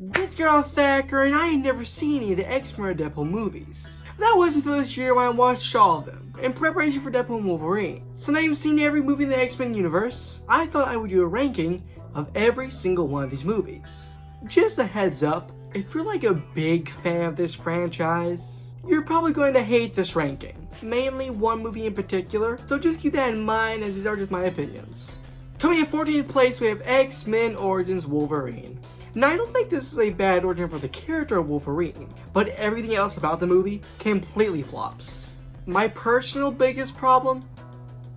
This girl Thacker and I had never seen any of the X-Men or Deadpool movies. That wasn't until this year when I watched all of them, in preparation for Deadpool Wolverine. So now you've seen every movie in the X-Men universe, I thought I would do a ranking of every single one of these movies. Just a heads up, if you're like a big fan of this franchise, you're probably going to hate this ranking. Mainly one movie in particular, so just keep that in mind as these are just my opinions. Coming in 14th place, we have X-Men Origins Wolverine. Now, I don't think this is a bad origin for the character of Wolverine, but everything else about the movie completely flops. My personal biggest problem?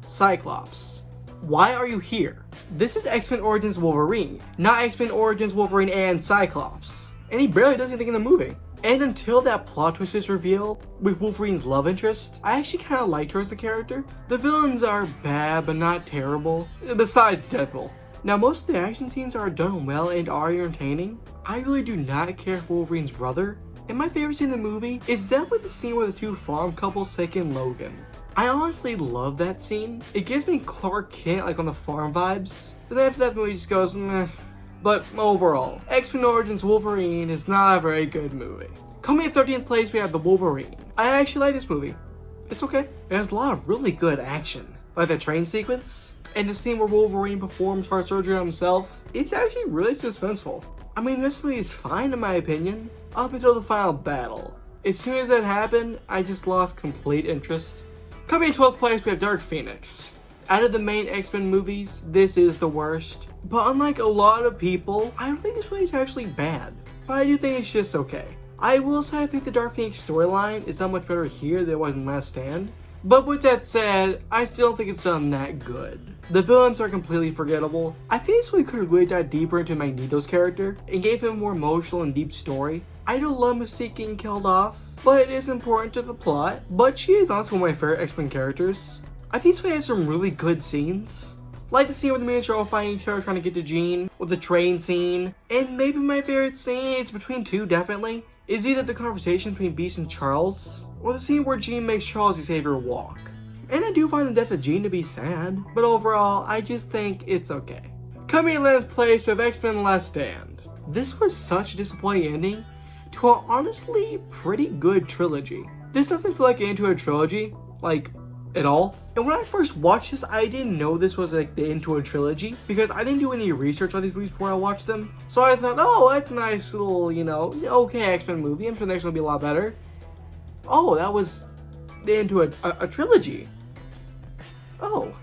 Cyclops. Why are you here? This is X-Men Origins Wolverine, not X-Men Origins Wolverine and Cyclops. And he barely does anything in the movie. And until that plot twist is revealed with Wolverine's love interest, I actually kind of liked her as a character. The villains are bad but not terrible, besides Deadpool. Now, most of the action scenes are done well and are entertaining. I really do not care for Wolverine's brother, and my favorite scene in the movie is definitely the scene where the two farm couples take in Logan. I honestly love that scene. It gives me Clark Kent like on the farm vibes, but then after that the movie just goes meh. But overall, X-Men Origins Wolverine is not a very good movie. Coming in 13th place, we have The Wolverine. I actually like this movie. It's okay. It has a lot of really good action, like the train sequence, and the scene where Wolverine performs heart surgery on himself. It's actually really suspenseful. I mean, this movie is fine in my opinion, up until the final battle. As soon as that happened, I just lost complete interest. Coming in 12th place, we have Dark Phoenix. Out of the main X-Men movies, this is the worst. But unlike a lot of people, I don't think this movie is actually bad. But I do think it's just okay. I will say I think the Dark Phoenix storyline is not much better here than it was in Last Stand. But with that said, I still don't think it's done that good. The villains are completely forgettable. I think this movie could have really dived deeper into Magneto's character and gave him a more emotional and deep story. I don't love Mystique getting killed off, but it is important to the plot. But she is also one of my favorite X-Men characters. I think this movie has some really good scenes. Like the scene where the mutants are all fighting each other trying to get to Jean, with the train scene. And maybe my favorite scene, it's between two definitely, is either the conversation between Beast and Charles, or the scene where Jean makes Charles Xavier walk. And I do find the death of Jean to be sad, but overall, I just think it's okay. Coming in 11th place, we have X-Men Last Stand. This was such a disappointing ending to an honestly pretty good trilogy. This doesn't feel like into a trilogy, like, at all. And when I first watched this, I didn't know this was like the end to a trilogy because I didn't do any research on these movies before I watched them. So I thought, oh, that's a nice little, okay X-Men movie. I'm sure the next one will be a lot better. Oh, that was the end to a trilogy. Oh.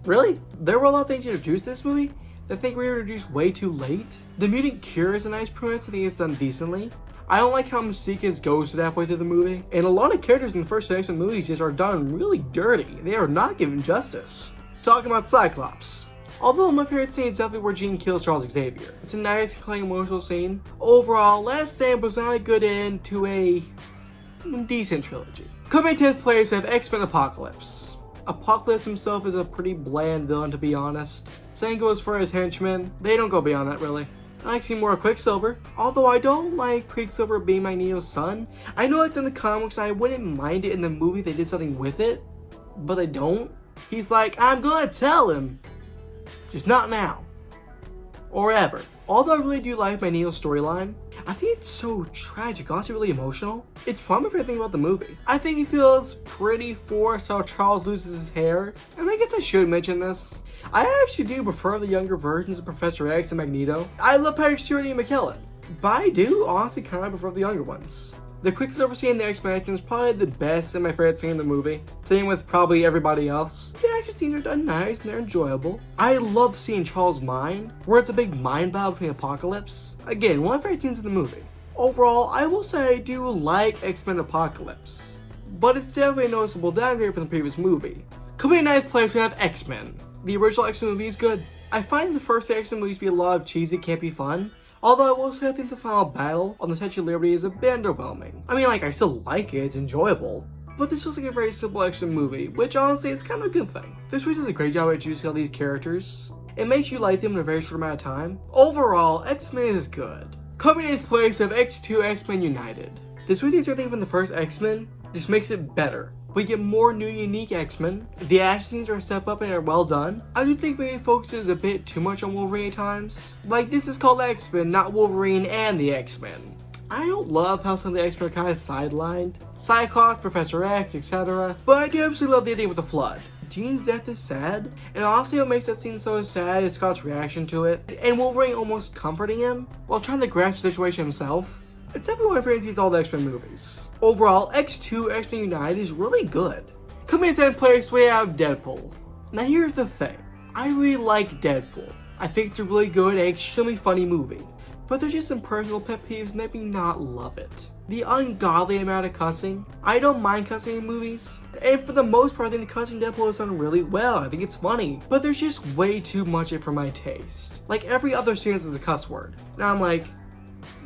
Really? There were a lot of things introduced in this movie that I think we were introduced way too late. The mutant cure is a nice premise. I think it's done decently. I don't like how Mystique is ghosted halfway through the movie, and a lot of characters in the first X-Men movies just are done really dirty. They are not given justice. Talking about Cyclops. Although my favorite scene is definitely where Jean kills Charles Xavier. It's a nice, compelling, emotional scene. Overall, Last Stand was not a good end to a decent trilogy. Coming in 10th place, we have X-Men Apocalypse. Apocalypse himself is a pretty bland villain, to be honest. Same goes for his henchmen. They don't go beyond that, really. I like seeing more of Quicksilver, although I don't like Quicksilver being Magneto's son. I know it's in the comics and I wouldn't mind it in the movie if they did something with it, but they don't. He's like, I'm gonna tell him, just not now, or ever. Although I really do like Magneto's storyline, I think it's so tragic, honestly really emotional. It's probably my favorite thing about the movie. I think it feels pretty forced how Charles loses his hair, and I guess I should mention this. I actually do prefer the younger versions of Professor X and Magneto. I love Patrick Stewart and Ian McKellen, but I do honestly kind of prefer the younger ones. The Quicksilver scene in the X-Men is probably the best and my favorite scene in the movie. Same with probably everybody else. The action scenes are done nice and they're enjoyable. I love seeing Charles' mind, where it's a big mind battle between Apocalypse. Again, one of my favorite scenes in the movie. Overall, I will say I do like X-Men Apocalypse, but it's definitely a noticeable downgrade from the previous movie. Coming in 9th place, we have X-Men. The original X-Men movie is good. I find the first X-Men movies to be a lot of cheesy, campy fun. Although I will say I think the final battle on the Statue of Liberty is a bit underwhelming. I mean, I still like it, it's enjoyable. But this was like a very simple action movie, which honestly is kind of a good thing. This movie does a great job at introducing all these characters. It makes you like them in a very short amount of time. Overall, X-Men is good. Coming in 8th place, we have X2 X-Men United. This movie takes everything from the first X-Men, just makes it better, We get more new unique X-Men. The action scenes are a step up and are well done. I do think maybe it focuses a bit too much on Wolverine at times. Like, this is called X-Men, not Wolverine and the X-Men. I don't love how some of the X-Men are kind of sidelined. Cyclops, Professor X, etc. But I do absolutely love the idea with the Flood. Jean's death is sad, and honestly what makes that scene so sad is Scott's reaction to it, and Wolverine almost comforting him while trying to grasp the situation himself. It's definitely my favorite sees all the X-Men movies. Overall, X2 X-Men United is really good. Coming in 10th place, we have Deadpool. Now here's the thing, I really like Deadpool. I think it's a really good and extremely funny movie. But there's just some personal pet peeves that make me not love it. The ungodly amount of cussing. I don't mind cussing in movies, and for the most part I think the cussing in Deadpool is done really well. I think it's funny, but there's just way too much of it for my taste. Like every other scene is a cuss word. Now I'm like,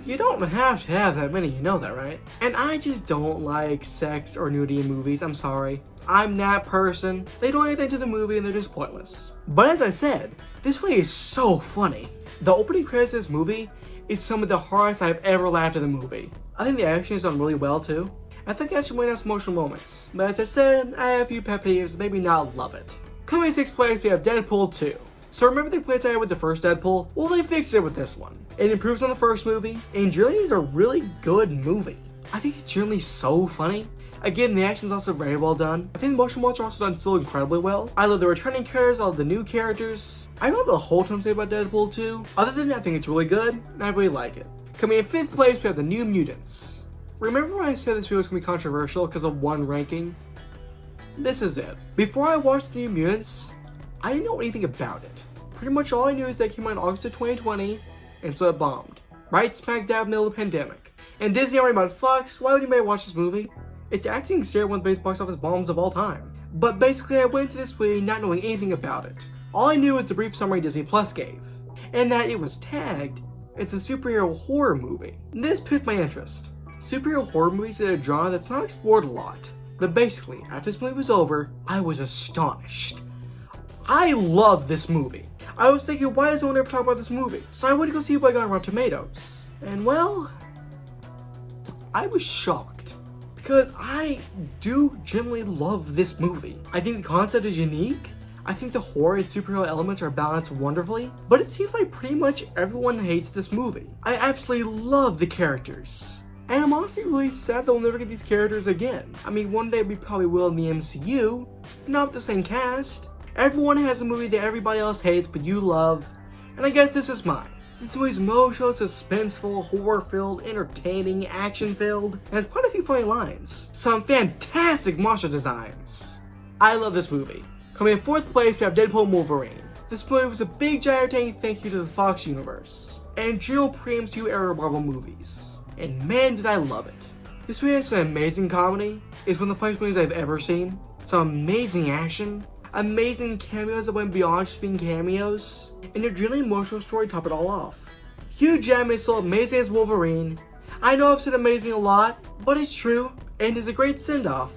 you don't have to have that many, you know that, right? And I just don't like sex or nudity in movies, I'm sorry. I'm that person. They don't add anything to the movie and they're just pointless. But as I said, this movie is so funny. The opening credits of this movie is some of the hardest I've ever laughed at the movie. I think the action is done really well too. I think it might have some emotional moments. But as I said, I have a few pet peeves that maybe not love it. Coming in 6th place, we have Deadpool 2. So remember the complaints I had with the first Deadpool? Well, they fixed it with this one. It improves on the first movie, and generally is a really good movie. I think it's generally so funny. Again, the action is also very well done. I think the motion moments are also done still incredibly well. I love the returning characters, I love the new characters. I don't have a whole ton to say about Deadpool 2. Other than that, I think it's really good, and I really like it. Coming in 5th place, we have the New Mutants. Remember when I said this video was going to be controversial because of one ranking? This is it. Before I watched the New Mutants, I didn't know anything about it. Pretty much all I knew is that it came out in August of 2020, and so it bombed. Right smack dab in the middle of the pandemic. And Disney already about fucks, why would anybody watch this movie? It's actually considered one of the biggest box office bombs of all time. But basically I went into this movie not knowing anything about it. All I knew was the brief summary Disney Plus gave, and that it was tagged as a superhero horror movie. This piqued my interest. Superhero horror movies are a genre that's not explored a lot. But basically, after this movie was over, I was astonished. I love this movie. I was thinking, why does no one ever talk about this movie? So I went to go see what I got on Rotten Tomatoes. And well, I was shocked. Because I do generally love this movie. I think the concept is unique. I think the horror and superhero elements are balanced wonderfully. But it seems like pretty much everyone hates this movie. I absolutely love the characters. And I'm honestly really sad that we'll never get these characters again. I mean, one day we probably will in the MCU, but not with the same cast. Everyone has a movie that everybody else hates but you love, and I guess this is mine. This movie's emotional, suspenseful, horror-filled, entertaining, action-filled, and has quite a few funny lines. Some fantastic monster designs. I love this movie. Coming in 4th place, we have Deadpool Wolverine. This movie was a big giant thank you to the Fox universe, and general pre-MCU era Marvel movies. And man did I love it. This movie has an amazing comedy. It's one of the funniest movies I've ever seen. Some amazing action. Amazing cameos that went beyond just being cameos, and a really emotional story to top it all off. Hugh Jackman is still amazing as Wolverine. I know I've said amazing a lot, but it's true, and is a great send-off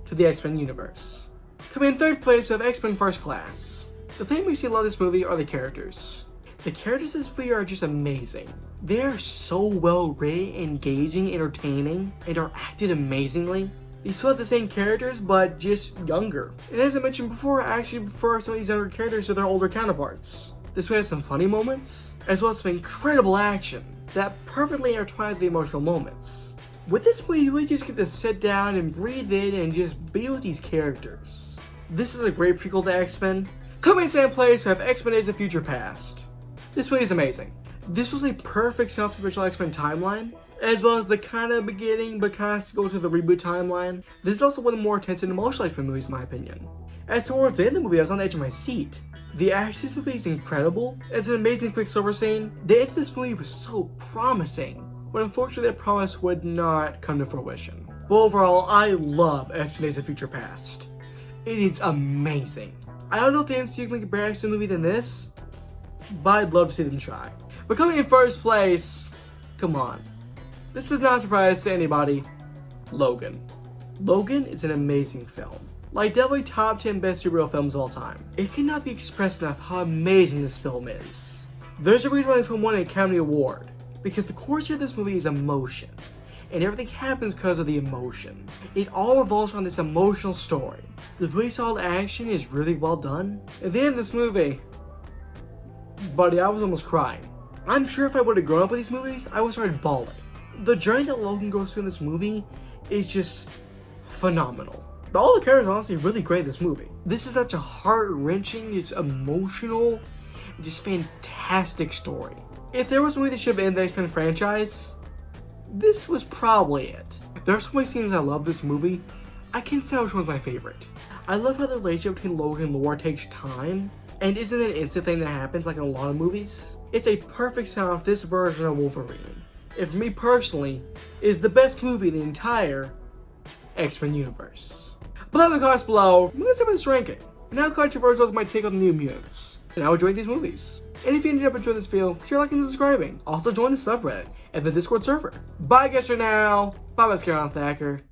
to the X-Men universe. Coming in 3rd place, we have X-Men First Class. The thing that makes me love this movie are the characters. The characters in this movie are just amazing. They are so well written, engaging, entertaining, and are acted amazingly. They still have the same characters, but just younger. And as I mentioned before, I actually prefer some of these younger characters to their older counterparts. This one has some funny moments, as well as some incredible action that perfectly intertwines the emotional moments. With this movie, you really just get to sit down and breathe in and just be with these characters. This is a great prequel to X-Men. Coming in 2nd place, we have X-Men Days of Future Past. This movie is amazing. This was a perfect send-off to the original X-Men timeline, as well as the kind of beginning but kind of go to the reboot timeline. This is also one of the more intense and emotional X-Men movies in my opinion. As towards the end of the movie, I was on the edge of my seat. The action in this movie is incredible. It's an amazing Quicksilver scene. The end of this movie was so promising, but unfortunately that promise would not come to fruition. But overall, I love X-Men Days of Future Past. It is amazing. I don't know if the MCU can make a better action movie than this, but I'd love to see them try. But coming in 1st place, come on. This is not a surprise to anybody. Logan. Logan is an amazing film. Like definitely top 10 best superhero films of all time. It cannot be expressed enough how amazing this film is. There's a reason why this film won an Academy Award. Because the core of this movie is emotion. and everything happens because of the emotion. It all revolves around this emotional story. The really solid action is really well done. At the end of this movie, buddy, I was almost crying. I'm sure if I would have grown up with these movies, I would have started bawling. The journey that Logan goes through in this movie is just phenomenal. All the characters are honestly really great in this movie. This is such a heart-wrenching, just emotional, just fantastic story. If there was a movie that should have ended the X-Men franchise, this was probably it. There are so many scenes I love this movie. I can't tell which one's my favorite. I love how the relationship between Logan and Laura takes time and isn't an instant thing that happens like in a lot of movies. It's a perfect sign of this version of Wolverine. And for me personally, is the best movie in the entire X-Men universe. But let me know in the comments below, let's have this ranking. And how controversial is my take on the New Mutants? And how enjoyed these movies? And if you ended up enjoying this video, share, liking, and subscribing. Also join the subreddit and the Discord server. Bye guys for now. Bye bye, Thacker.